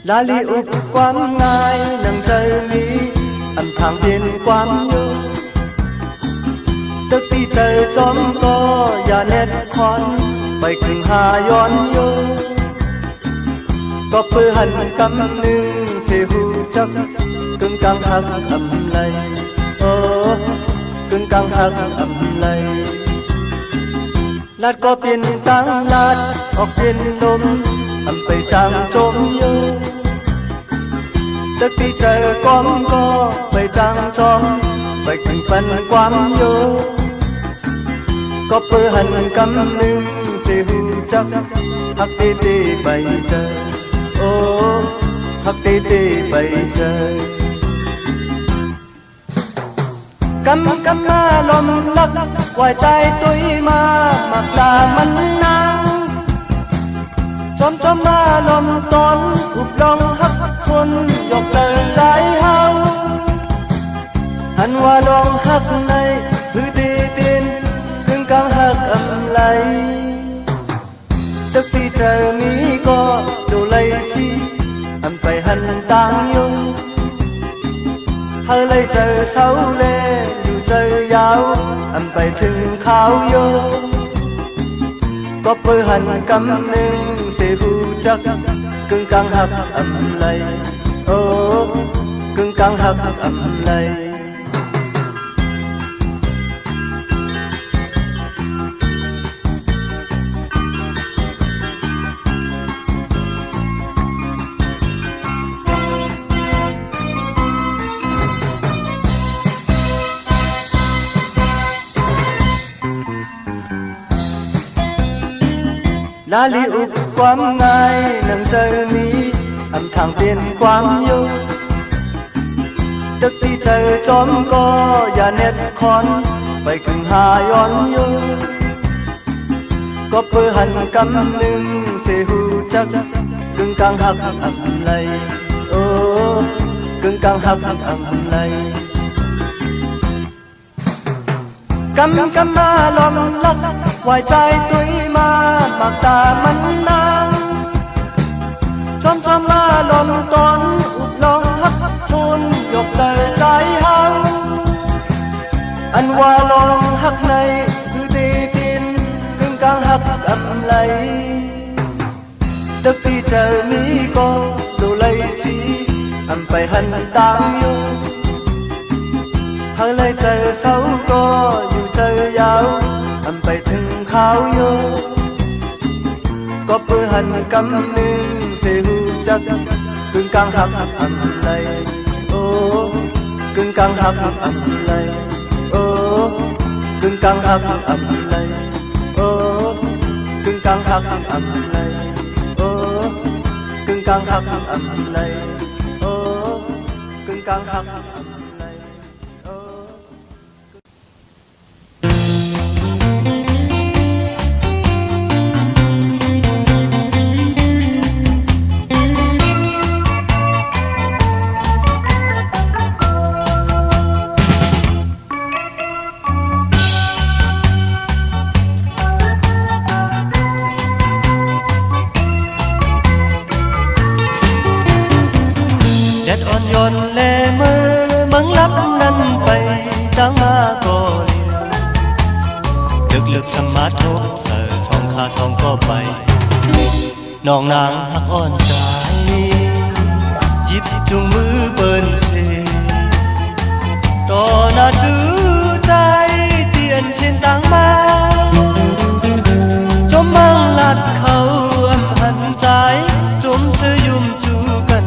là li úp quán ngai nâng trời mi âm thang tiền quán nhớ tức ti trời trốn có ya nét khoan bay cùng hàย้อนโยก็เพื่อหันกำนึงเสียหูจักกึ่งกลางหักอำไลโอ้กึ่งกลางหักอำไลลาดก็เปลี่ยนตั้งลาดออกเปลี่ยนลมอำไปจางจมโยตึกที่เจอก้อมก็ไปจางจอมไปถึงปันความโยก็เพื่อหันกำนึงเสียหูจักหักตีตีไปเจอโอ้หักตีตีไปเจอกำมาลมลักวายใจตุยมาหมักลามันนางจอมมาลมตอนอุบลองหักคนยกเตอใจเฮาหันว่าลองหักในพื้นที่เป็นกึ่งกลางหักอำไลตึกที่เจอมีก็ดูเลยสิอำไปหันต่างยงเฮาเลยเจอเสาเล่อยู่เจอยาวอำไปถึงขาวโยก็เพื่อหันกำนึงเสียหูจักกึ่งกลางหักอำไลโอ้กึ่งกลางหักอำไลลาลีอุบความง่ายนังเจอมีอำทางเปลี่ยนความโยตึกที่เจอจอมก็อย่าเน็ดคอนไปกึ่งหาย้อนโยก็เพื่อหันกำนึงเสียหูจักกึ่งกลางหักอำไลโอ้กึ่งกลางหักอำไลกำมาลมลักวายใจตุยมาหมักตามันนางจอมมาลมตอนอุบลองหักฟูนยกเตอใจเฮาอันว่าลองหักในคือตีดินกึ่งกลางหักอำไลตึกที่เจอมีก็ดูเลยสิอำไปหันต่างอยู่เฮาเลยเจอเสาก็อยู่เจอยาวอำไปถึงขาวโยก็เพื่อหันกำนึงเสียหูจักกึ่งกลางหักอำไลโอ้กึ่งกลางหักอำไลโอ้กึ่งกลางหักอำไลโอ้กึ่งกลางหักอำไลโอ้กึ่งกลางหักอำไลโอ้กึ่งกลางหักย้อนแลมือบังลับนั้นไปจางมาก็เลียวลึกสมาทบเสือสองขาสองก็ไปน้องนางหักอ่อนใจหยิบจุงมือเปิ้นเสต่อหน้าจื้อใจเตียนเช่นต่างมาจมมังลัดเขาอำหันใจจมเชื่อยุ่มจูกัน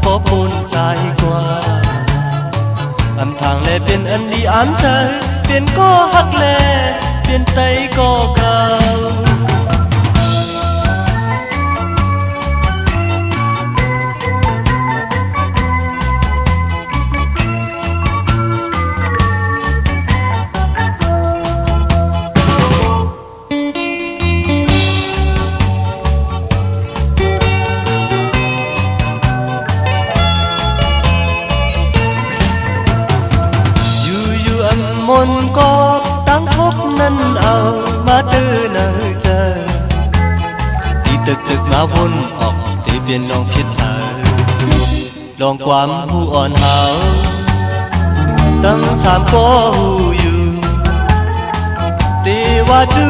พอปนใจกว่าอำทางแลเป็นอันดีอำใจเปลี่ยนก็หักแลเปลี่ยนไตก็เก่ามนก็ตั้งทบนั้นเอามาตื้อเนอเจอที่ตึกมาวนออกที่เปลี่ยนลองผิดเธอ ลองความผู้อ่อนหาวตั้งสามก็หูอยู่ตีว่าจู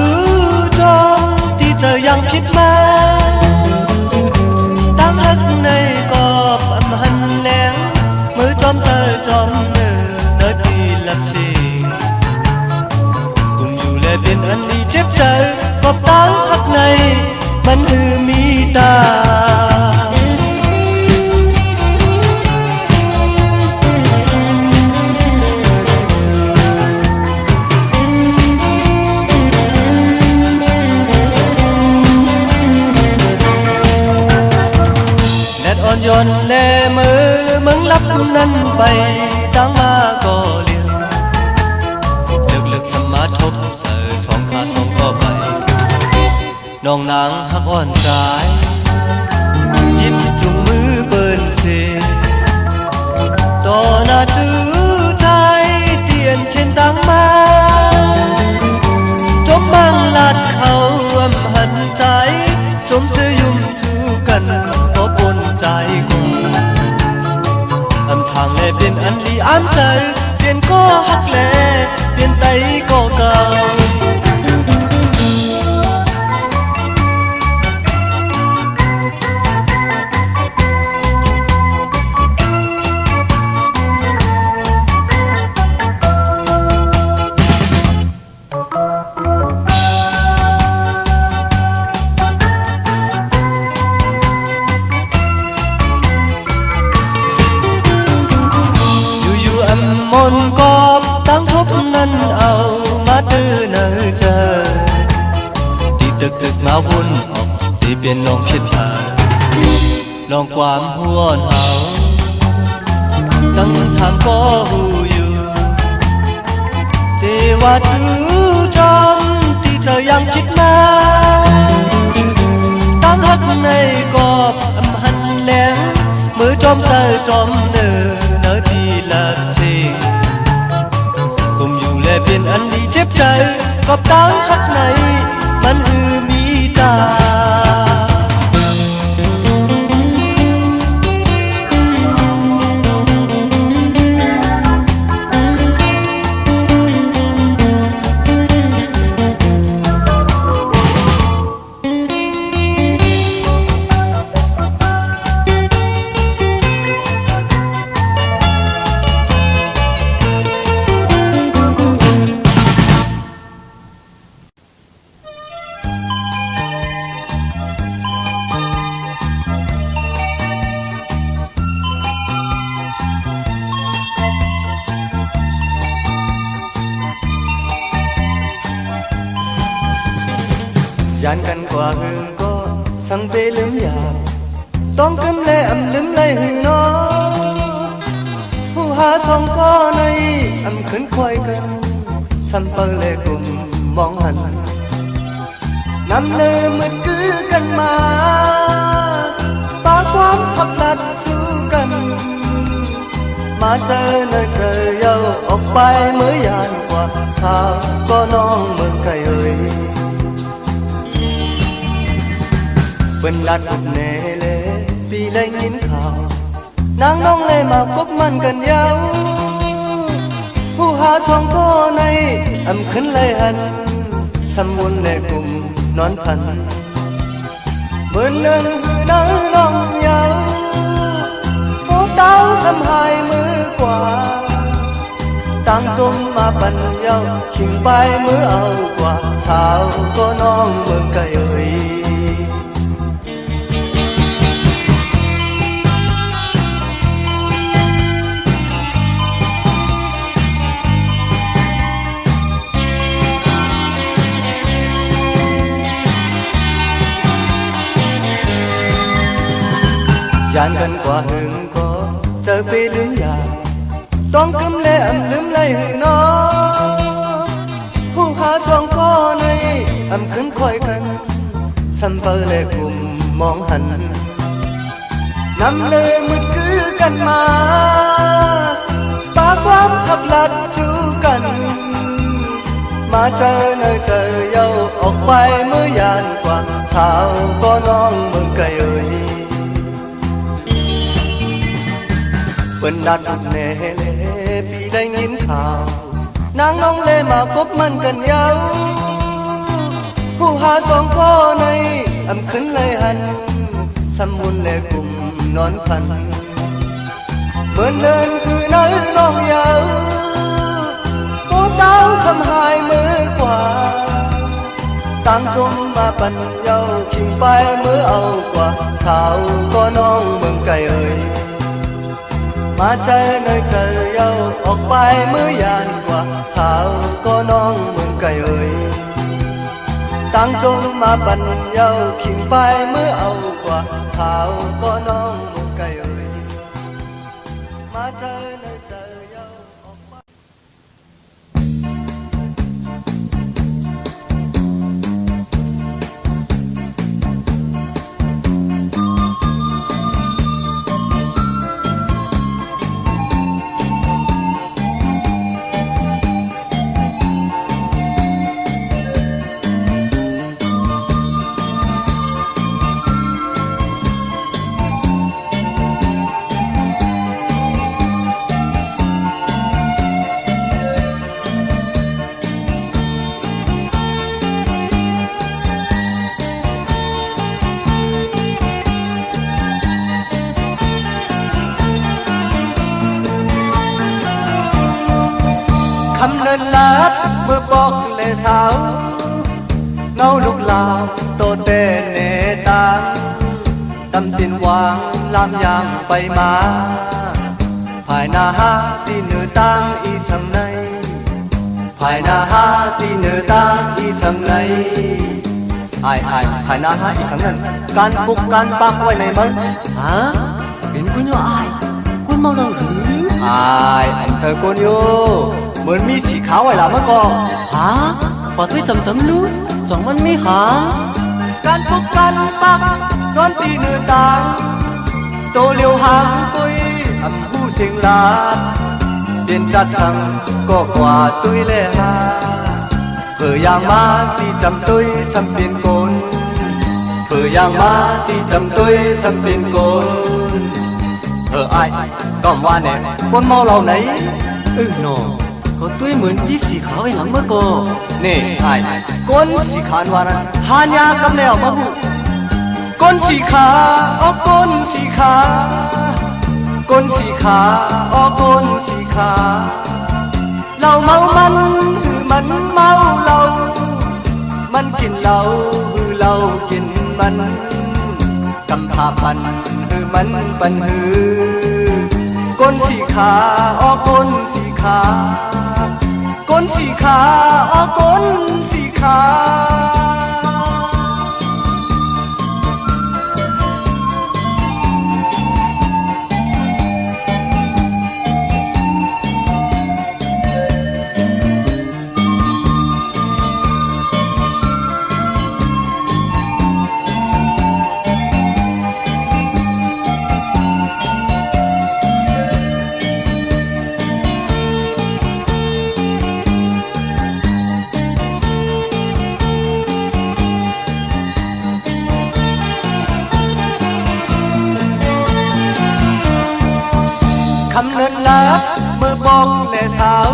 จองที่เธอยังคิดมาตั้งหักในกอบอำหันแหลงมือจอมเธอจอมเนื้อที่ลับสิกุมอยู่และเป็นอันนี้เจ็บใจกอบตั้งหักในมันคือมีตาอ่อนโยนแน่มือมึงรับนั้นไปตั้งมาก็เลี้ยวลึกๆสมาทบเสือสองขาสองก็ไปน้องนางหักอ่อนกายยิ้มจุงมือเบิ่นเสต่อหน้าจื้อใจเตียนเช่นตั้งมาจมบังลาดเขาอำหันใจจมเสื้อยุ่มจูกันก็ปนใจกูอำทางแลเป็นอันดีอ้ำใจเปลี่ยนก็หักแลเปลี่ยนไตก็เก่ามนกอบตั้งทบนั้นเอามาตื้อเนอเจอที่ตึกมาวุ่นออกที่เปลี่ยนลองคิดผ่านลองความหัวหนาวตั้งทางก็หูอยู่ที่ว่าจื้อจอมที่เธอยังคิดมาตั้งหักในกอบอำหันแหลงมือจอมเธอจอมเนื้อที่ลับสิกุมอยู่และเป็นอันดีเจ็บใจกอบตั้งหักในมันคือมีตายานกันกว่าหึงก็สั่งไปลืมยาต้องกำแลอำลืมเลยหึงน้อผู้หาสองก็ในอำขึ้นควายกันสัมเปลเลยกลุ่มมองหันนำเลยมืดกือกันมาปาความพักลัดสู้กันมาเจอเนยเจอเย้าออกไปเมื่อยานกว่าสาวก็น้องเมืองไกลเอ่ยเป็นลัดอุดเนเลปีเลยยินข่าวนางน้องเลยมาพบมันกันยาวผู้หาสองก็ในอำขึ้นเลยหันสำวนเลยกลุ่มนอนพันเหมือนเนินหือน้าน้องยาวผู้เต้าสำหายมือกว่าต่างจมมาปันเย้าชิงไปมือเอากว่าสาวก็น้องเมืองไกลเอ่ยยานกันกว่าหึงก็เจอไปลืมยาต้องกำแลอำลืมเลยหึงน้อผู้หาสองก็ในอำขึ้นคอยกันสัมเปลเลยกลุ่มมองหันนำเลยมืดกือกันมาปาความพักลัดจูกันมาเจอเนยเจอเย้าออกไปเมื่อยานกว่าสาวก็น้องเมืองไกลเอ่ย ปิ้นนัดแน่เลยปีได้ยินข่าวนางน้องเลมากบมันกันยาวผู้หาสองก็ในอำขึ้นเลยหันสมุนและกลุ่มนอนพันเหมือนเดินคือน้อยน้องยาวผู้เต้าสำหายมือกว่าตามจมมาปันเยาขิงไปมือเอากว่าสาวก็น้องเมืองไกลเอ่ยมาใจในใจเยาออกไปมือยานกว่าสาวก็น้องเมืองไกลเอ่ยตั้งจมมาปันเยาขิงไปมือเอากว่าสาวก็น้องเมืองไกลเอ่ยมาใจในใจเยาออกไปคำเนินลัดเมื่อบอกเลยสาวเงาลูกลาวโตเตเนตางตำตินวางลามยางไปมาภายนาฮาที่เหนือตังอีสังในภายนาฮาที่เหนือตังอีสังในไอ้ภายนาฮาอีสังนั้นการปลุกการปักไว้ในมันฮะเป็นกุญโยอายกุญเมาเราหรืออันเธอกุญโยเหมือนมีสีขาวไว้ละเมื่อก่อนฮะปอดไว้จำรู้สองมันไม่หาการปลุกการปักนอนตีเนื้อตางโตเลียวหางตุยอำผู้เสียงลาเปลี่ยนจัดสั่งก็กว่าตุยเลยฮาเผื่อย่างมาที่จำตุยจำเปลี่ยนโกนเผื่อย่างมาที่จำตุยจำเปลี่ยนโกนไอ้ก็ว่าแน่คนเมาเราไหนนอก็ตุ้ยเหมือนยี่สีขาวไอ้หลังเมื่อก่อนนี่ไอ้ก้นสีขานวานั้นหานยากำแนวมาหูก้นสีขาอ้อก้นสีขาก้นสีขาอ้อก้นสีขาเราเมามันคือมันเมาเรามันกินเราคือเรากินมันกำพาพันคือมันปันหือก้นสีขาอ้อก้นสีขาก้นสีขาอ้อก้นสีขาคำเนินลัดเมื่อบอกเลสาว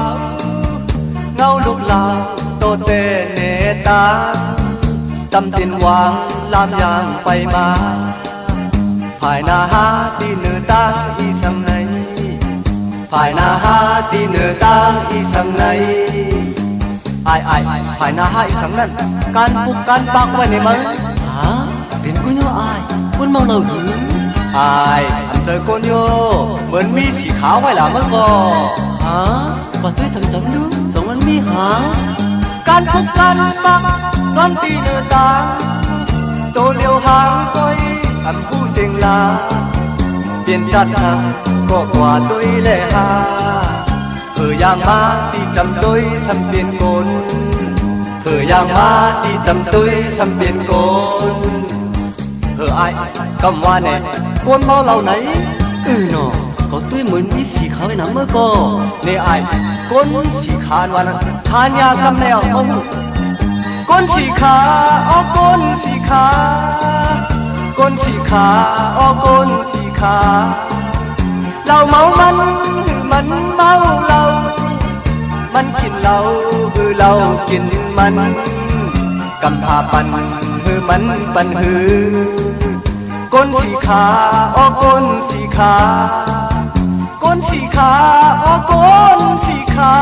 เงาลูกลาวโตเตเนตาตำตินวางลามยางไปมาภายนาฮาที่เหนือตางอีสังในภายนาฮาที่เหนือตางอีสังในไอ้ภายนาฮาอีสังนั้นการปลุกการปักไว้ในมันฮะเป็นกุญโยอายกุญเมาเราหรืออันเจอโกนโยเหมือนมีสีขาวไว้ละเมื่อก่อนฮะปอดด้วยจำรู้สองมันมีหาการพบกันปักนอนตีเนื้อตาโตเลียวหางก้อยอำผู้เสียงลาเปลี่ยนจัดสั่งก็กว่าตุยเลยฮาอย่างมาที่จำตุยทำเปลี่ยนโกนอย่างมาที่จำตุยทำเปลี่ยนโกนไอ้กำว่าแน่กวนเมาเราไหนนอก็ตุ้ยเหมือนมีสีขาวไอ้หนังเมื่อก่อนนี่ไอ้กวนสีขานว่านั้นทานยากำแนวเอาหูกวนสีขาอ้อกวนสีขากวนสีขาอ้อกวนสีขา เราเมามันมันเมาเรามันกินเราเรากินมันกำพาปันมันปันก้นสีขาอ้อก้นสีขาก้นสีขาอ้อก้นสีขา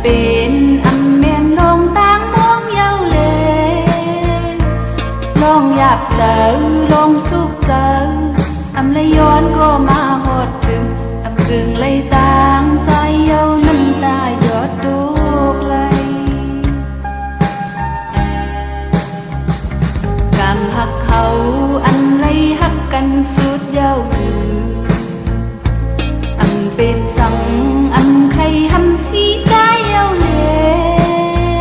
เป็นอำแม่นลงตั้งมองเยาเลยลองอยากเจอลองสุขเจออำเลยย้อนก็มาหดถึงอำกึ่งเลยต่างใจเยาน้ำตายอดดูกเลยกำหักเขาอันเลยหักกันสุดเยาอำเป็นสังอำใครหำสีใจเยาเล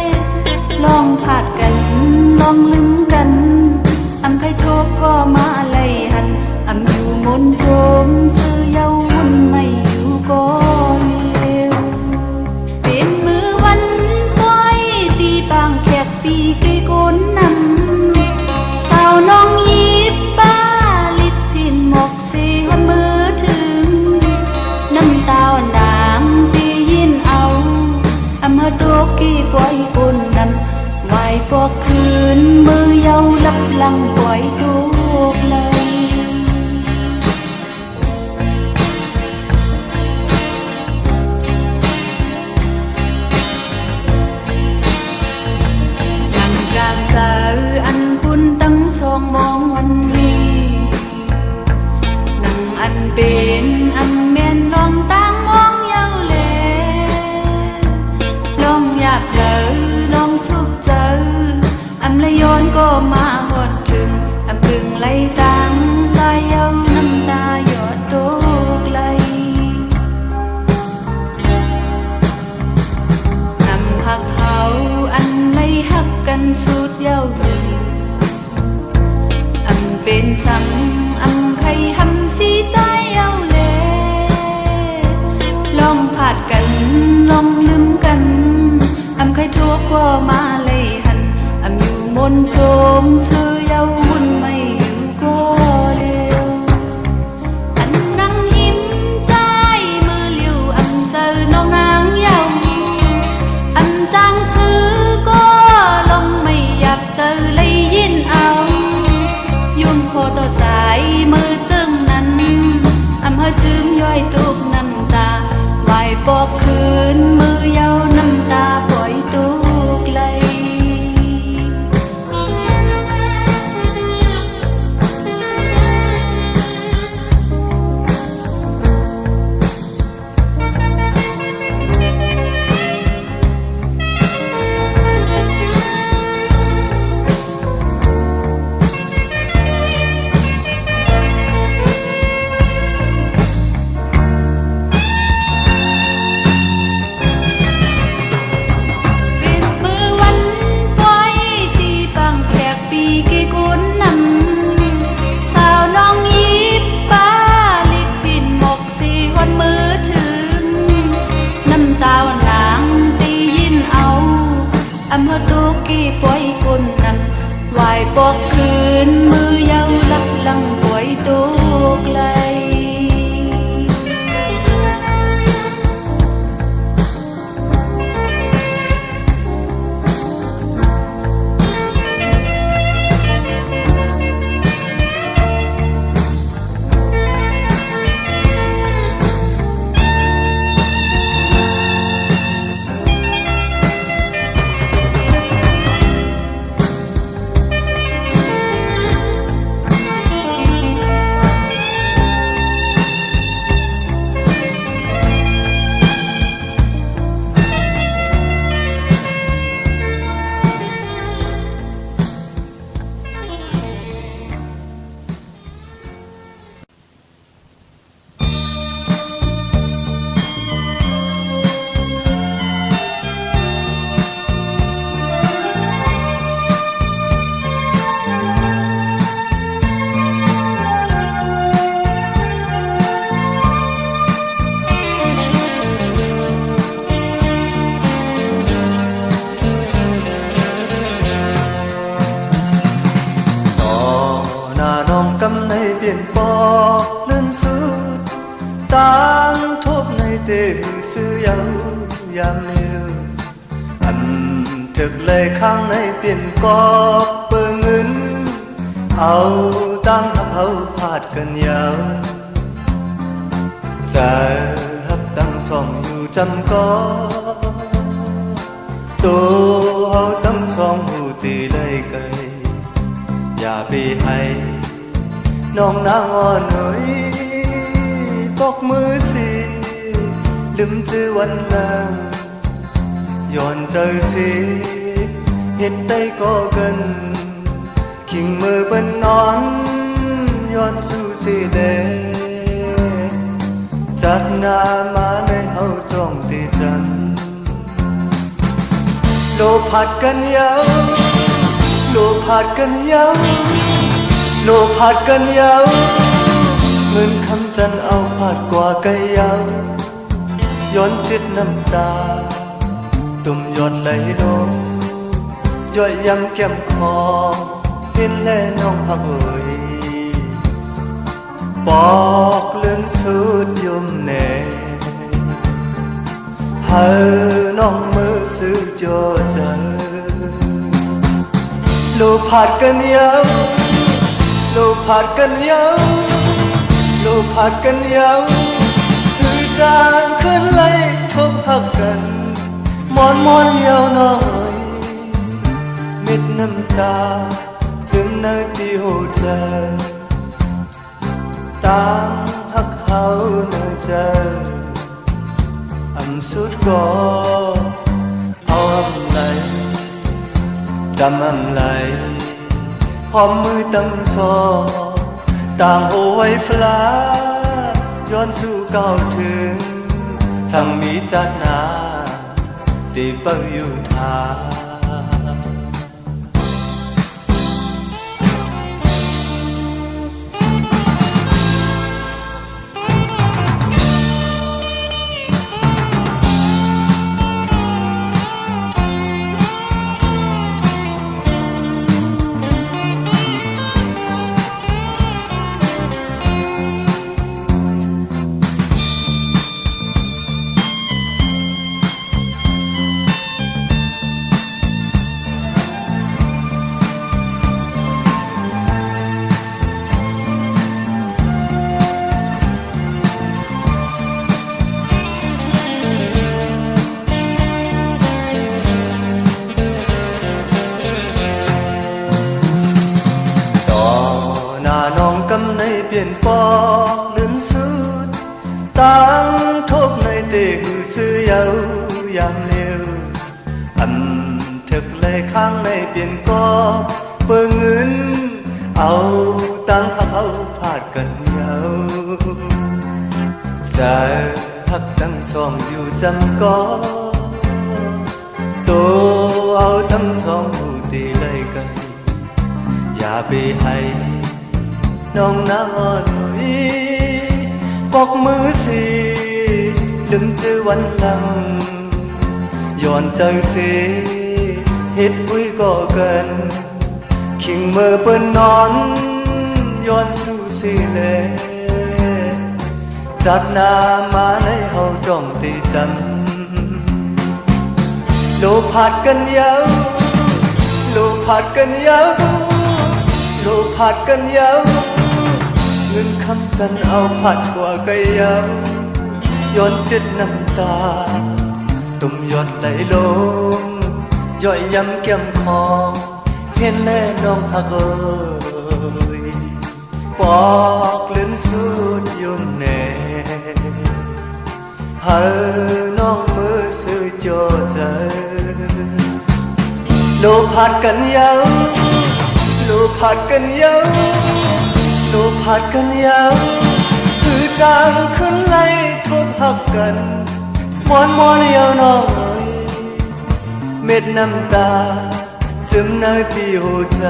ยลองผาดกันลองลืมกันอำใครโทษก็มาเลยหันอำอยู่มนโจมซื้อเยาวุ่นไม่อยู่ก็เร็วเป็นมือวันต้อยตีบางแขกปีไกลโกนนำสาวน้องยิบป้าลิดทินหมกสีหันมือถึงน้ำตาหนางตียินเอาอำเภอโตกี้ปล่อยอุ่นนำไหวปอกคืนมือเยาลับลังปล่อยทุกเลยนั่งกลางเจออันพุ่นตั้งสองมองวันนี้นั่งอันเป็นอันแม่นลองตั้งมองเยาเลยลองอยากเจอลองสุขเจออำเลยย้อนก็มาหดถึงอำพึงไหลตั้งใจเยาน้ำตาหยดตกไหลนำหักเขาอันไม่หักกันสุดเยาอำเป็นสังอำใครหำสีใจเยาเลยลองผาดกันลองลืมกันอำใครทุกข์ก็มาเลยหันอำอยู่มนโจมซื้อเยาวุ่นไม่อยู่ก็เร็วอันนั่งหิมใจมือเลี้ยวอำเจอน้องนางเยาอำจางซื้อก็ลงไม่อยากเจอเลยยินเอายุ่งโคต่อใจมือจึงนั้นอำเภอจืมย่อยตุกน้ำตาไหวปอกคืนมือเยาน้ำตาปล่อยตุกไหลอำเภอตุกี้ปล่อยกุนนำไหวปอกคืนมือเยาลับลังปล่อยตุกไหล เตซื้อยาวยามเร็วอันถึกเลยข้างในเปลี่ยนกอบเปิงเงินเอาตั้งทับเฮาพาดกันยาวจะฮักตั้งสองอยู่จำก็ตัวเฮาตั้งสองหูตีได้ไกลอย่าไปให้น้องนางอ่อนเอ๋ยปอกมือสิลืมจื้อวันลางย้อนเจอสิเฮ็ดได้ก็กันขิงมือเปิ้นนอนย้อนสู่สิเดจากหน้ามาในเฮาจ้องติจันโลผัดกันยาวโลผัดกันยาวโลผัดกันยาวเงินคำจันเอาผัดกว่าไก่ยาวย้อนจิตน้ำตาตุ่มหยดไหลลงย่อยยำแก้มคอเห็นแลน้องพักเอ่ยปอกเลื่อนสุดยุ่มแน่เฮาน้องมือซื้อโจเจอโลผัดกันยาวโลผัดกันยาวโลผัดกันยาวคือจางขึ้นไล่ทบพักกันมอนยาวน้อยเม็ดน้ำตาซึมในที่หัวใจตามหักเฮาในใจอำสุดก็เอาอำไหลจำอำไหลพร้อมมือตั้งซอต่างโอไว้ฟลาย้อนสู่เก่าถึงทางมีจัดนาตีเป้าอยู่ทาน้องกำในเปลี่ยนปอกเลื่อนสุดตั้งทบในเตะหือซื้อยาวยามเร็วอันถึกเลยข้างในเปลี่ยนกอบเปิงเงินเอาตั้งหักเอาพาดกันยาวจะหักตั้งสองอยู่จำก็ตัวเอาตั้งสองหูตีเลยกันอย่าไปให้น้องนางอ่อนปอกมือสิลืมจื้อวันหลังย้อนใจสิเฮ็ดอุ้ยก็เกินขิงมือเปิ้นนอนย้อนสู่สิเลจัดหน้ามาในเฮาจ้องติจำโลผัดกันยาวโลผัดกันยาวโลผัดกันยาวเงินคำจันเอาผัดกว่าไก่ยาวย้อนจิตน้ำตาตุ่มหยดไหลลงย่อยยำแก้มคอเห็นแลน้องหักเอ่ยปอกเลื่อนสุดยุ่มแน่เฮาน้องมือซื้อโจเจอโลผัดกันยาวโลผัดกันยาวโลผัดกันยาวคือจางขึ้นไล่ทบหักกันมอนยาวน้อยเม็ดน้ำตาซึมในที่หัวใจ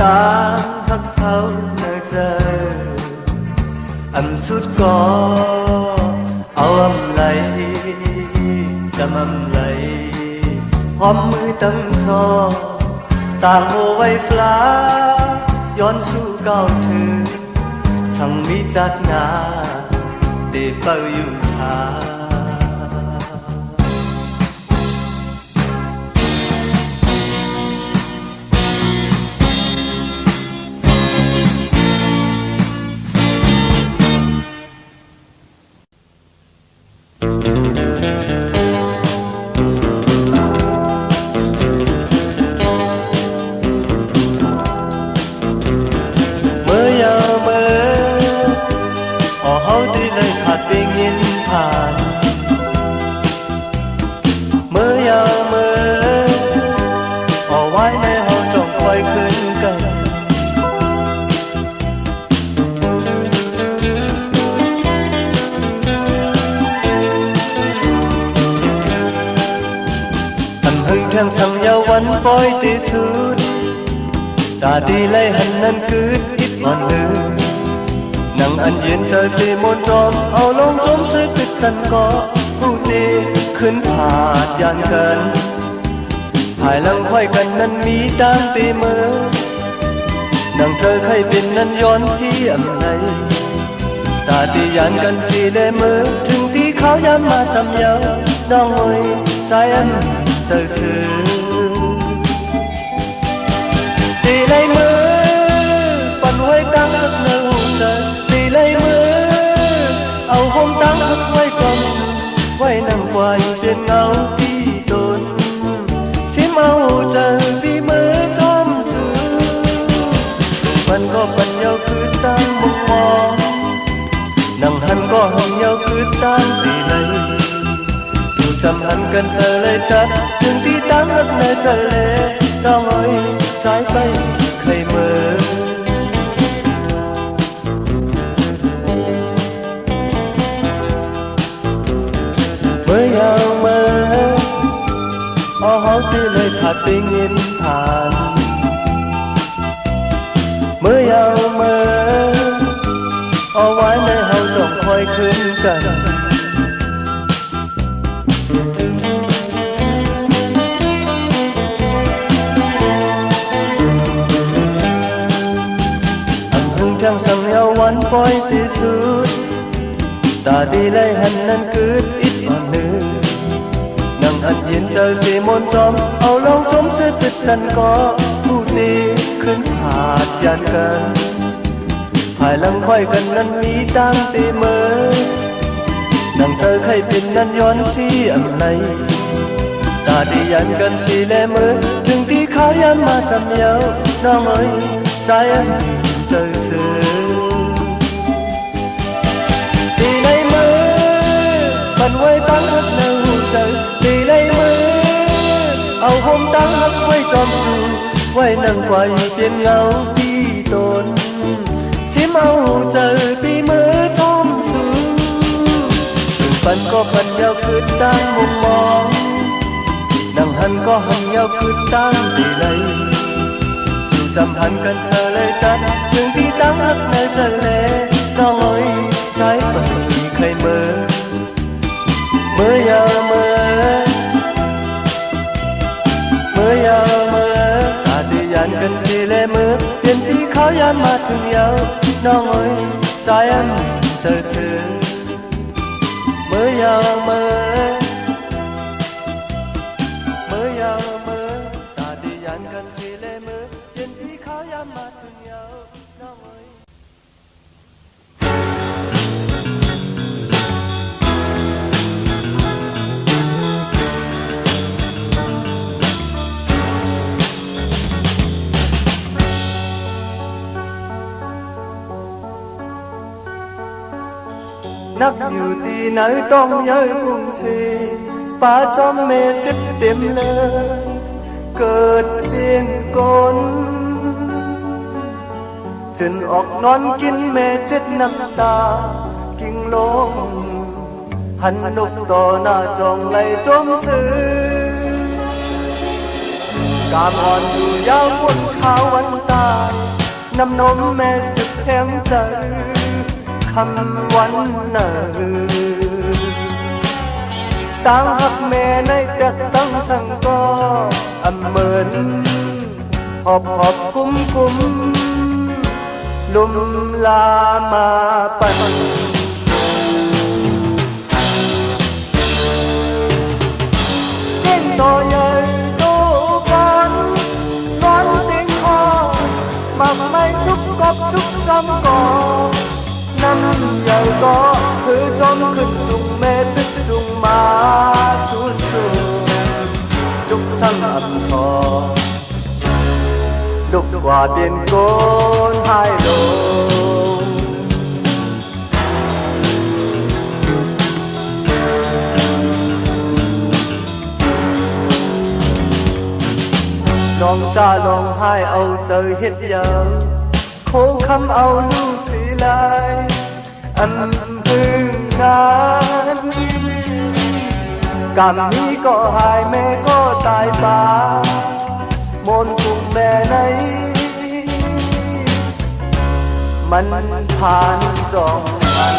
ตามหักเขาในใจอำสุดก็เอาอำไหลจำอำไหลพร้อมมือตั้งซอต่างโอไว้ฟลาย้อนสู่เก่าถึงสั่งมีจัดนาตี để bao yêu thaผ่านเมื่อยามเมื่อเอาไว้ในห้องจ้องคอยขึ้นกันอันหึงแข่งสั่งยาวันปล่อยตีสุดตาดีไล่หันนั้นคืดอิดอ่อนลือนังอันเย็นเจอสีมนจอมเอาลงจมซื้อติดสันก็ผู้ตีขึ้นผาดยานกันภายหลังค่อยกันนั้นมีตามตีมือนังเจอใครเป็นนั้นย้อนเสียงในตาตียานกันสีได้มือถึงที่เขาย้ำมาจำยังน้องเอ้ยใจอันเจอซื้อตีไล่มือปั่นไว้ตั้งหักในหูใจตีไล่มือเอาห่มตั้งหักไว้จอมสูไว้นั่งไว้เป็นเงาที่ตนสิมเอาใจปีมือจอมสูมันก็ปัญญาคือตั้งมุมมองนั่งหันก็หันยาวคือตั้งตีไล่อยู่จำหันกันเจอเลยจัดถึงที่ตั้งหักในใจเลยน้องเอ้ยใจไปเคยเมื่อเมื่อยาวเมื่อเอาเขาที่เลยผัดไปเงินผ่านเมื่อยาวเมื่อเอาไว้ในเฮาจ้องคอยขึ้นกันทั้งสั่งยาวันปล่อยที่สุดตาดีไล่หันนั้นคืดอิดอ่อนลือนั่งอันเย็นเจอสีมนจอมเอาลงจมซื้อติดสันก็ผู้ตีขึ้นขาดยานกันภายหลังค่อยกันนั้นมีตั้งตีมือนั่งเจอใครเป็นนั้นย้อนเสียงในตาดียันกันสีแลมือถึงที่เขาย้ำมาจำเยาน้องเอ้ยใจอันเจอซื้อตีในมือมันไว้ตั้งหักในหูใจตีในมือเอาห่มตั้งหักไว้จอมสูไว้นั่งไว้เป็นเงาที่ตนสิมเอาเจอปีมือจอมสูปันก็ปันยาวคือตั้งมุมมองนั่งหันก็หันยาวคือตั้งตีไลจำหันกันเธอเลยจัดถึงที่ตั้งหักในเธอเลยน้องเอ้ยใจเปิดใครเมื่อยาวเมื่อยาวเมื่อตาดียันกันสีเลยมือเปลี่ยนที่เขาย้ำมาถึงยาวน้องเอ้ยใจอันเจอซื้อเมื่อยาวเมื่อยาวเมื่อตาดียันกันสีเลยมือเขาย้ำมาถึงยาวน้องเอ้ยนักอยู่ที่ไหนต้องย้ายพุ่งสีป่าจอมเมสิบเต็มเลยเกิดเป็นคนจนออกนอนกินแม่เจ็ดน้ำตากิ่งลงหันนกต่อหน้าจองไหลจมซื้อกามอ่อนอยู่ยาวบนขาววันตาน้ำนมแม่สุดแห้งใจคำวันเนอตั้งหักแม่ในเต็กตั้งสังก็อำเมินหอบกุ้มลุมลามาปั่น ก็คือจมขึ้นสูงเมตรจุงมาสูญสูญดุกซ้ำอับทอดุกกว่าเปลี่ยนโกนหายลงน้องจ้าลองให้เอาเจอเฮ็ดยังโค้งคำเอาลูกสีลายอันพึ่งนั้นกรรมนี้ก็หายแม่ก็ตายป่ามนตุงแม่ไหนมันผ่านจองพัน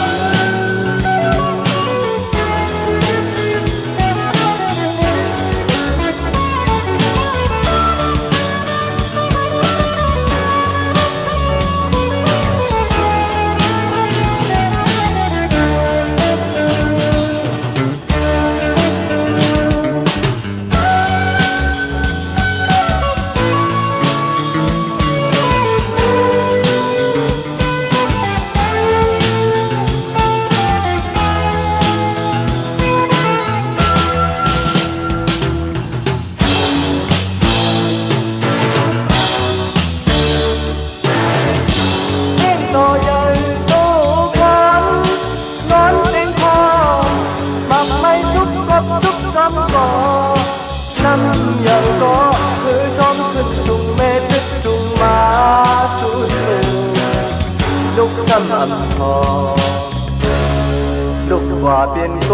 น้ำยังก็คือจอมขึ้นสูงเมตรจุงมาสูญสูญลุกซ้ำอับทอลุกกว่าเปลี่ยนโก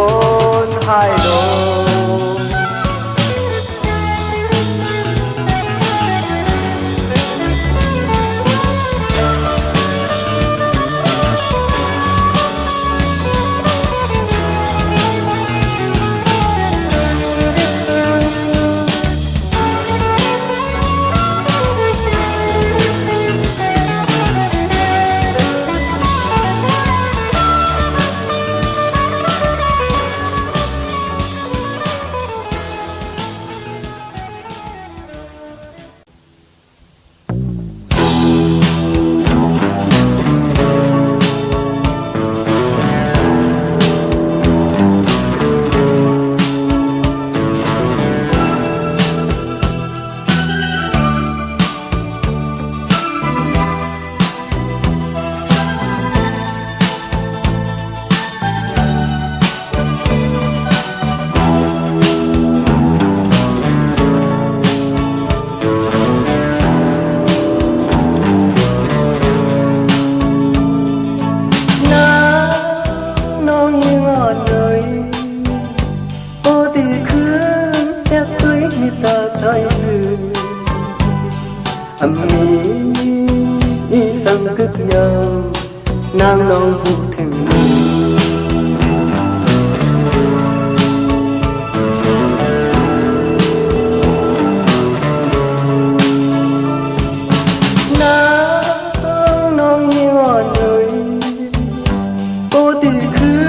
นหายลงนางลองพูดถึงน้องยังอ่อนเลยปกติคือ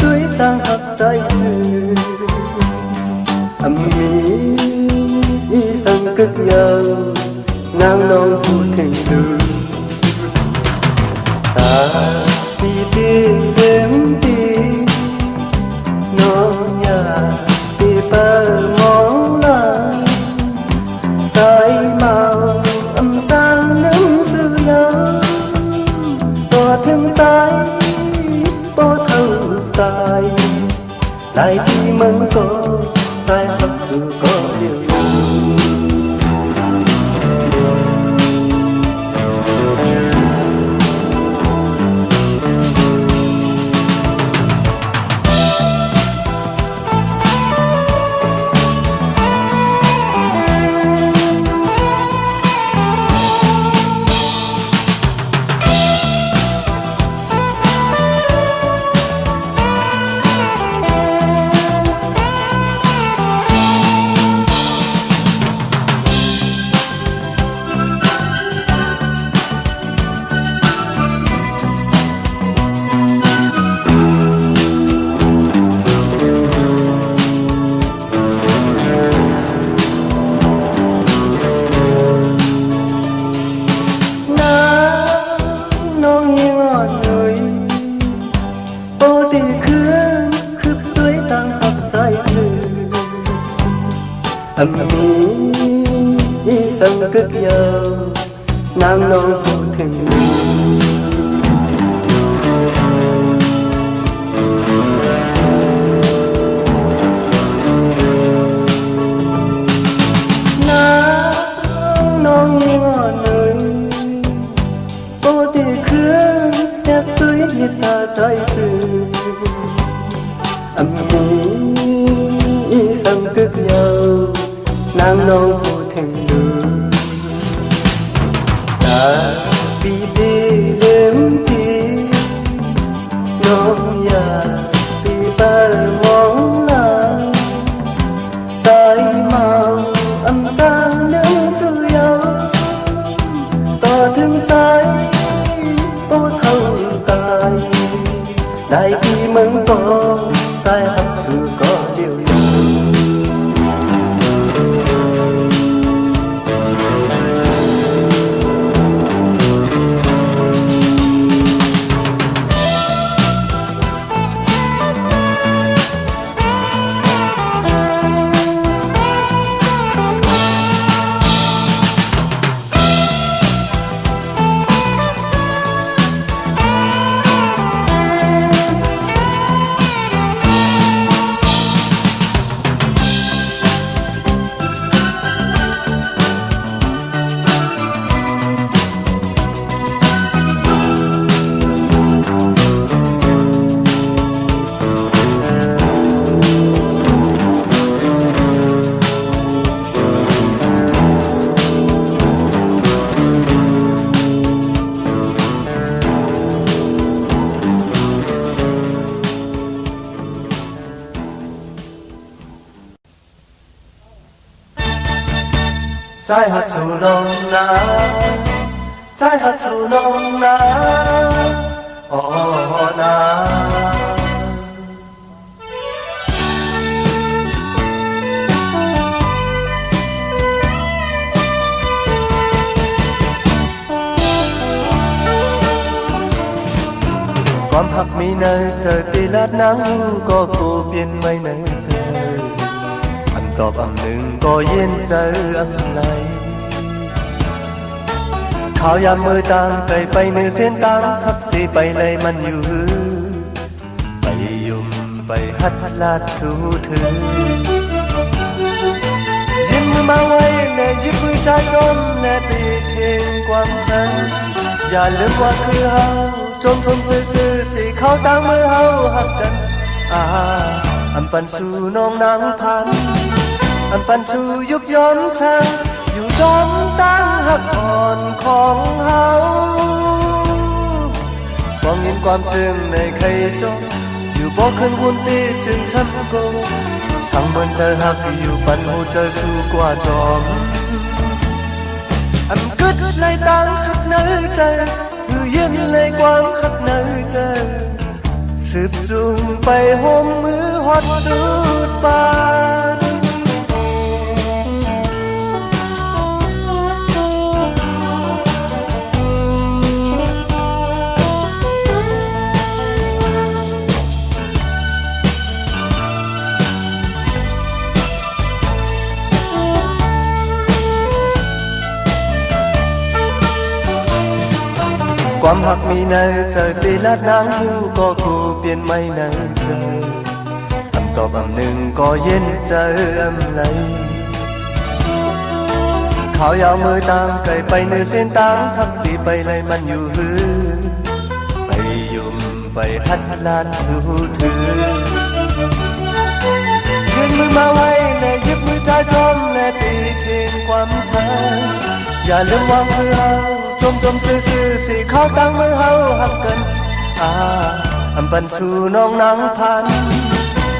ด้วยต่างหักใจซื่อมีสังกึกยาวนางลองพูดถึงดูปีตีเต็มตีน้องอยากปีเปิดมองลาใจเมาอำจางลืมสื่อยาต่อถึงใจบ่เท่าตายหลายปีมันก็ใจหักสู่ก็เดียว âm mỹ sân cất dầu nàng nô phụ thình nàng nô ngọn nơi ô thì khương đẹp tươi như ta trái từ âm mỹ sân cất dầu nàng nô phụ thình ta bị đi đêm thì nông nhà bị ba mong là trái màu âm trang nương su yêu ta thương trái ô thâu tài đại khi mừng có trái hấp sự có điều trái hạt dù nồng nàn trái hạt dù nồng nàn nànความหักมีในเธอตีลาดนังก็กูเปลี่ยนไม่ในเธออันตอบอันหนึ่งก็เย็นใจอันไหนข่าวยามมือต่างไปเนื้อเส้นต่างหักตีไปเลยมันอยู่หือไปยุ่มไปหัดลาดสู่เธอยิ้มมือมาไว้ในยิ้มมือชาจมในปีเทงความฉันอย่าลืมว่าคือเฮาจมซื่อสิเขาต่างมือเฮาหักกันอันปันสู่น้องนางพันอันปันสู่ยุบย้อมแสงอยู่จอมตั้งหักอ่อนของเฮาบ่เห็นความจึงในใครจมอยู่บ่ขึ้นหุ่นตีจึงซ้ำโกสั่งเหมือนเธอหักอยู่ปันหูเจอสู่กว่าจอมอันกึดเลยตั้งหักเนื้อใจอยู่เย็นเลยความหักเนื้อใจสืบจุงไปห่มมือหอดสุดปานความหักมีในใจตีลาดนังหูก็กูเปลี่ยนไม่ในใจคำตอบอันหนึ่งก็เย็นใจอันไหนข่าวยาวมือต่างไปเนื้อเส้นต่างหักตีไปเลยมันอยู่หือไปยุ่มไปหัดลาดสู่เธอยื่นมือมาไว้ในยึบมือเธอจมในปีเทงความฉันอย่าลืมวางมือเฮาจมซื่อสิเขาตั้งมือเฮาหักกันอันปันสู่น้องนางพัน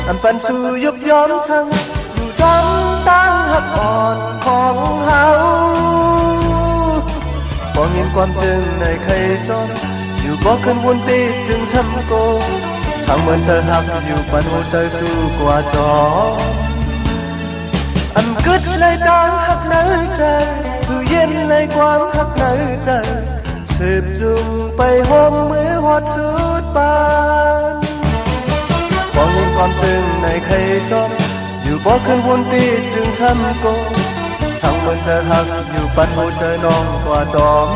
อันปันสู่ยุบย้อมทั้งอยู่จอมตั้งหักอ่อนของเฮาบ่เห็นความจึงในใครจมอยู่บ่ขึ้นวุ่นตีจึงซ้ำโกสั่งเหมือนเธอหักอยู่ปันหัวใจสู้กว่าจอมอันกึดเลยตั้งหักในใจคือเย็นในความหักในใจสืบจุงไปห่มมือหอดสุดปานบ่เห็นความจึงในใครจมอยู่ บ่คืนวนตีจึงช้ำก็สั่งเหมือนจะหักอยู่ปันหัวใจน้องกว่าจอม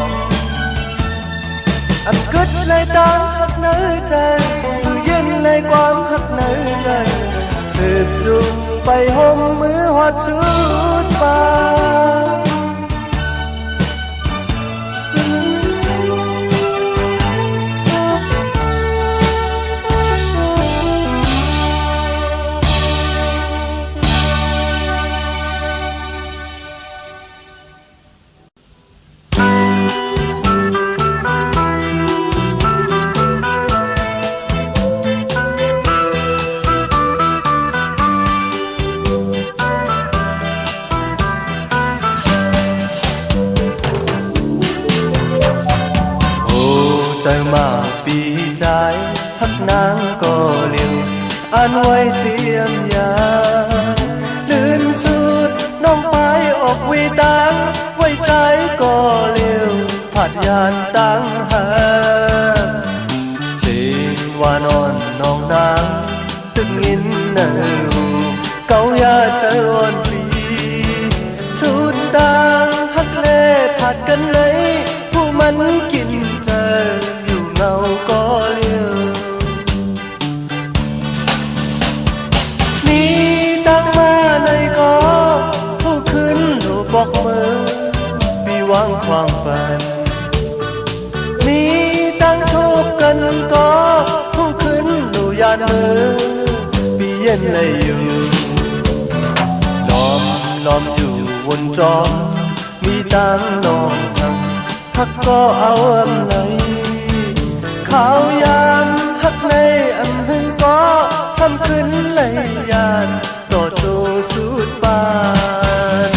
อันกึดเลยตามหักในใจคือเย็นในความหักในใจสืบจุงไปห่มมือหอดสุดฟ้าใจมาปีใจหักนางก็เลี้ยวอ่านไว้เตรียมยาลื่นสุดน้องไปออกวีตังไว้ใจก็เลี้ยวผัดยานตั้งหาสิว่านอนน้องนางตึกงินเนื้อเกายาเจอวันปีสุดตางหักเล่ผัดกันเลยผู้มันกินเจอเราก็เลี้ยวมีตั้งมาในก็ผู้ขึ้นหนูบอกมือมีวางความฝันมีตั้งทุกกันก็ผู้ขึ้นหนูยานมือมีเย็นเลยอยู่ล้อมอยู่วนจอมมีตั้งนองสั่งหักก็เอาอำไหลขาวยามหักในอำหึงก็ซ้ำขึ้นเลยยานต่อโตสุดปาน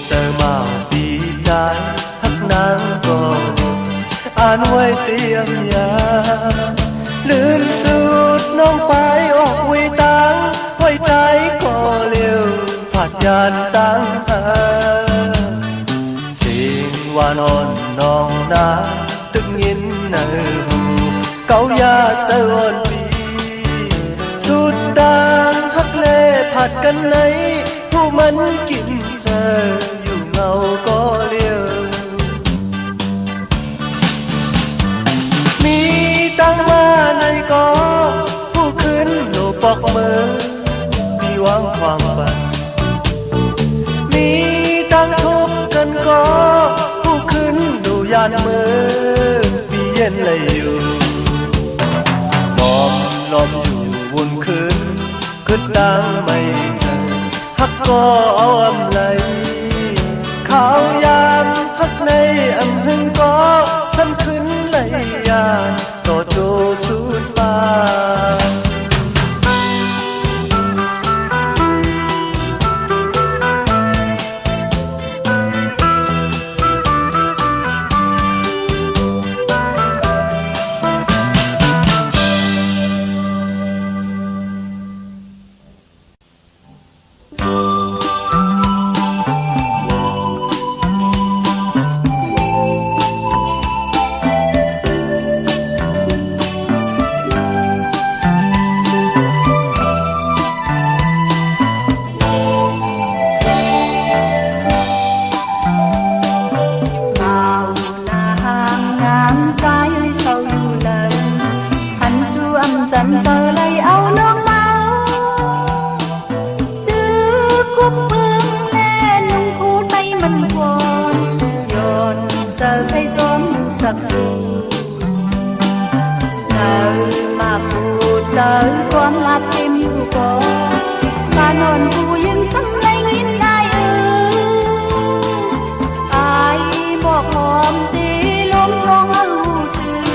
เจอมาปีใจหักนางก็อ่านไว้เตรียมยาลื่นสุดน้องไปออกวีตังไว้ใจก็เลี้ยวผัดยานตั้งหาสิ่งว่านอนน้องนาตึกยินเนื้อหูเกายาเจอวันปีสุดดังหักเล่ผัดกันไหนผู้มันกินเจออยู่เงาก็เลี้ยวมีตั้งมาในก็ผู้ขึ้นหนูปอกมือมีวางความฝันมีตั้งทุกกันก็ผู้ขึ้นหนูยานมือมีเย็นเลยอยู่ล้อมอยู่วนคืนขึ้นตั้งไม่เจอหักก็เอาอำไหลขาวยามหักในอำหึงก็ซ้ำขึ้นเลยยานต่อโจสุดปานdần giờ lấy áo nước máu từ cúc hương lên nung khu tay mình quồn dồn giờ cây chôm chặt dù đời mà phù trời con là tim yêu cô và nôn phù yên sắm lấy nghìn ai aiบอกหอมตีลมทองเอาจือ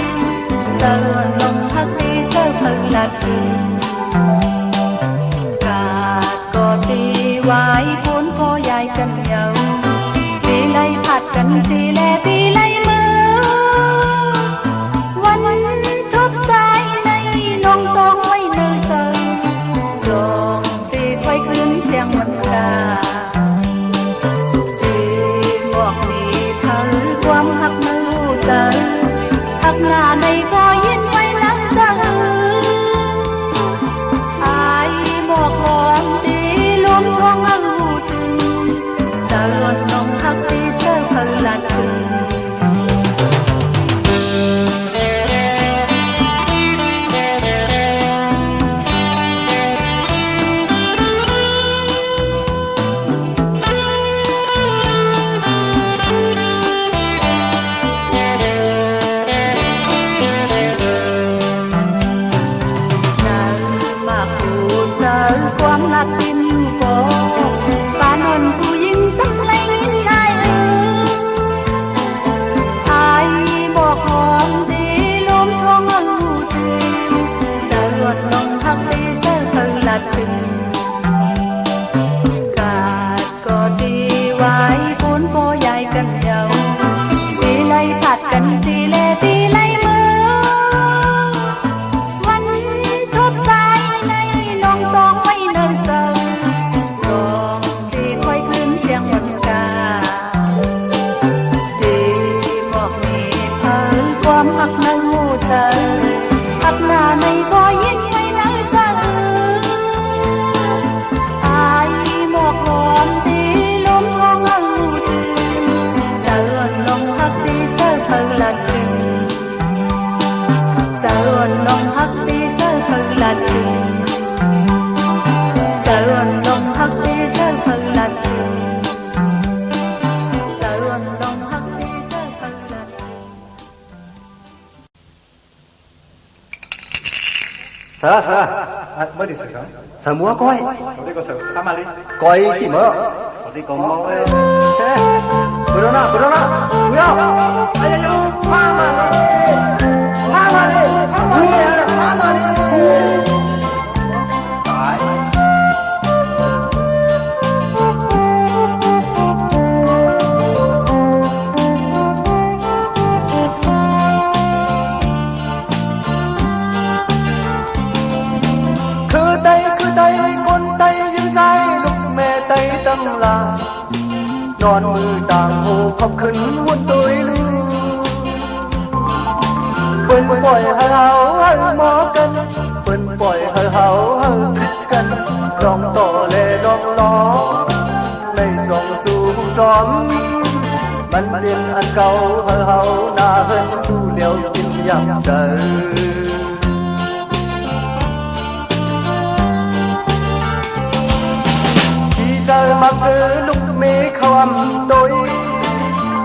เจอลมพักตีเจอพึงละจือกาดก็ตีไว้พ้นพ่อใหญ่กันเหยาตีไล่ผัดกันสีแลตีไล่มือวันทุบใจในน้องต้องไว้เนื้อเจอ ำลัดตินปอปานนผู้หญิงสำไรยินอายอายบอกหอมดีลมทองอังหูถึงจะลวนลงหักตีเจอเธอลัดถึงกาดก็ดีไว้ปูนโปใหญ่กันเยาตีไล่ผัดกันสีเลตีไล่มือวันทบใจในน้องตองไม่เนินเจอตองที่ค่อยคืนเพียงวันกาดีบอกมีเธอความหักนั้นหูเจอหักหน้าในก็ยินไม่เนินเจออายหมอกหอมตีลมทองอังหูถึงจะเลื่อนลงหักตีเจอเธอละถึงจะเลื่อนลงหักตีเจอเธอละถึงจะเลื่อนลงหักตีเจอเธอละถึงจะเลื่อนลงหักตีเจอเธอละถึง sợ mới đi sợ sợ múa coi 어디 가서 가만히 coi gì mở 어디 건망을 불어나 뭐야 아야야 화만해นอนมือต่างหูขอบขึ้นวุ่นตัวลือเปิ้นปล่อยให้เฮาให้หมอกันเปิ้นปล่อยให้เฮาให้คิดกันลองต่อเลลองล้อในจองสู่จอมมันเรียนอันเก่าให้เฮาหน้าเฮินดูเลี้ยวกินอย่างเจอmặc cứ lúc mê không tôi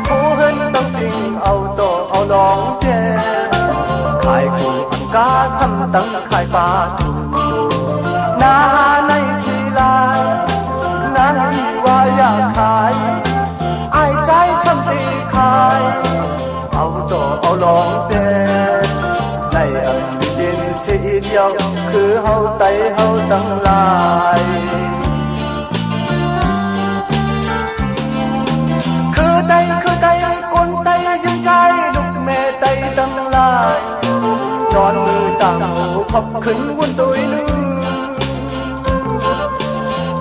phố hơn tâm sinh ao tổ ao lóng kê khai cụ ăn cá xăm tăng khai ba thủ na nay xì lai na nay wa ya khai ai trái xăm tì khai ao tổ ao lóng kê này ẩm điên xì điêu cứ hâu tay hâu tăng lại tay con tay dương trai lúc mẹ tay tăng lại đónมือต่างหูขอบขึ้นวุ่นตัวลือ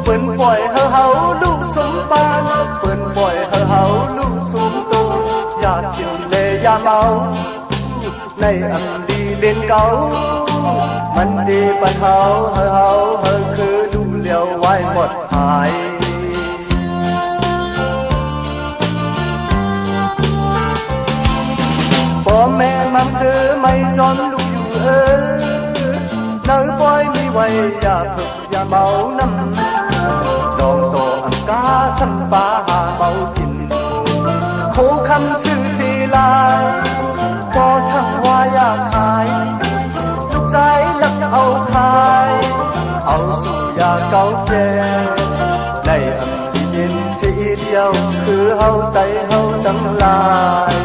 เปิ้นปล่อยให้เฮาลูกสมบานเปิ้นปล่อยให้เฮาลูกสมโตอยากกินเลยยาเมาในอันดีเล่นเก่ามันดีปันเฮาให้เฮาให้คือดูเลี้ยวไว้หมดหายพ่อแม่มั่งเธอไม่จอมลูกอยู่เนื้อปล่อยมีไว้อย่าฝึกอย่าเมาน้ำลองโตอังกาสัมปาหาเมากินโคคำซื่อสีลายพอสั่งว่าอยากขายลูกใจลักเอาขายเอาสู่ยาเก่าแก่ในอันดินสีเดียวคือเฮาไตเฮาตั้งลาย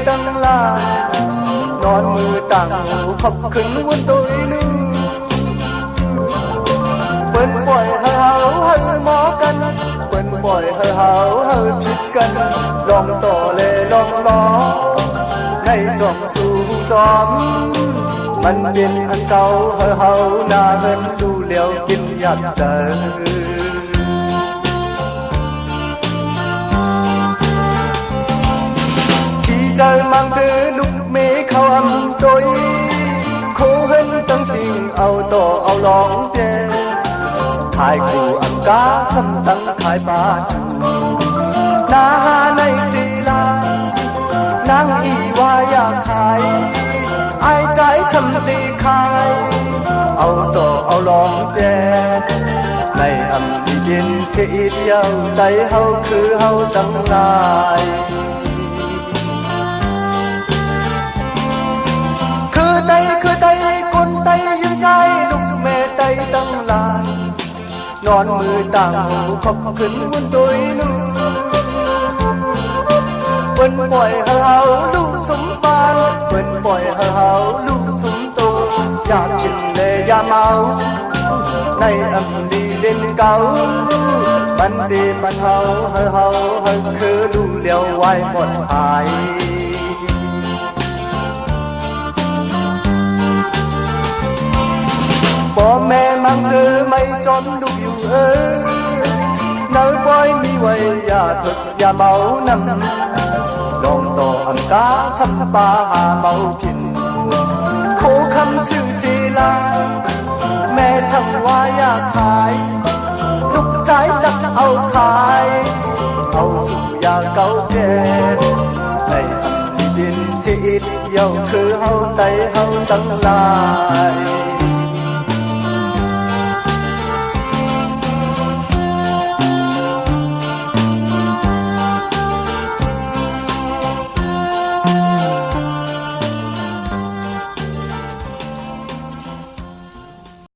ตั้งลานอนมือต่างหูขอบขึ้นวุ่นตัวลือเปิ้นปล่อยให้เฮาให้หมอกันเปิ้นปล่อยให้เฮาให้คิดกันลองต่อเลลองล้อในจอมสู่จอมมันเป็นอันเก่าให้เฮาหน้าเฮินดูเลี้ยวกินอยากเจอ ายกูอังกาซ้ำตั้งขายปลาจูนาในศิลานางอีวาอยากขายไอ้ใจซ้ำตีขายเอาต่อเอาลองแกในอำที่ดินเสียอีเดียวใจเฮาคือเฮาตั้งหลายคือไตคนไตยิ้มใจลูกแม่ไตตั้งหลายนอนมือต่างหูขอบขึ้นบนตัวนูเปิ้นปล่อยเฮาลูกสมปานเปิ้นปล่อยเฮาลูกสมโตอยากกินเลยอย่าเมาในอำดีเด่นเก่าบันดีบันเฮาคือลูกเลี้ยวไว้หมดหายพ่อแม่มังเธอไม่จนดูอยู่เนื้อปล่อยมีไว้อย่าถึกอย่าเมานำลองต่ออังกาสัมปาหาเมากินโคคำสื่อศีลาแม่สั่งว่าอย่าขายลูกใจจักเอาขายเอาสู่ยาเก่าแก่ในอันดินสิอิดเยาคือเฮาไตเฮาตั้งหลาย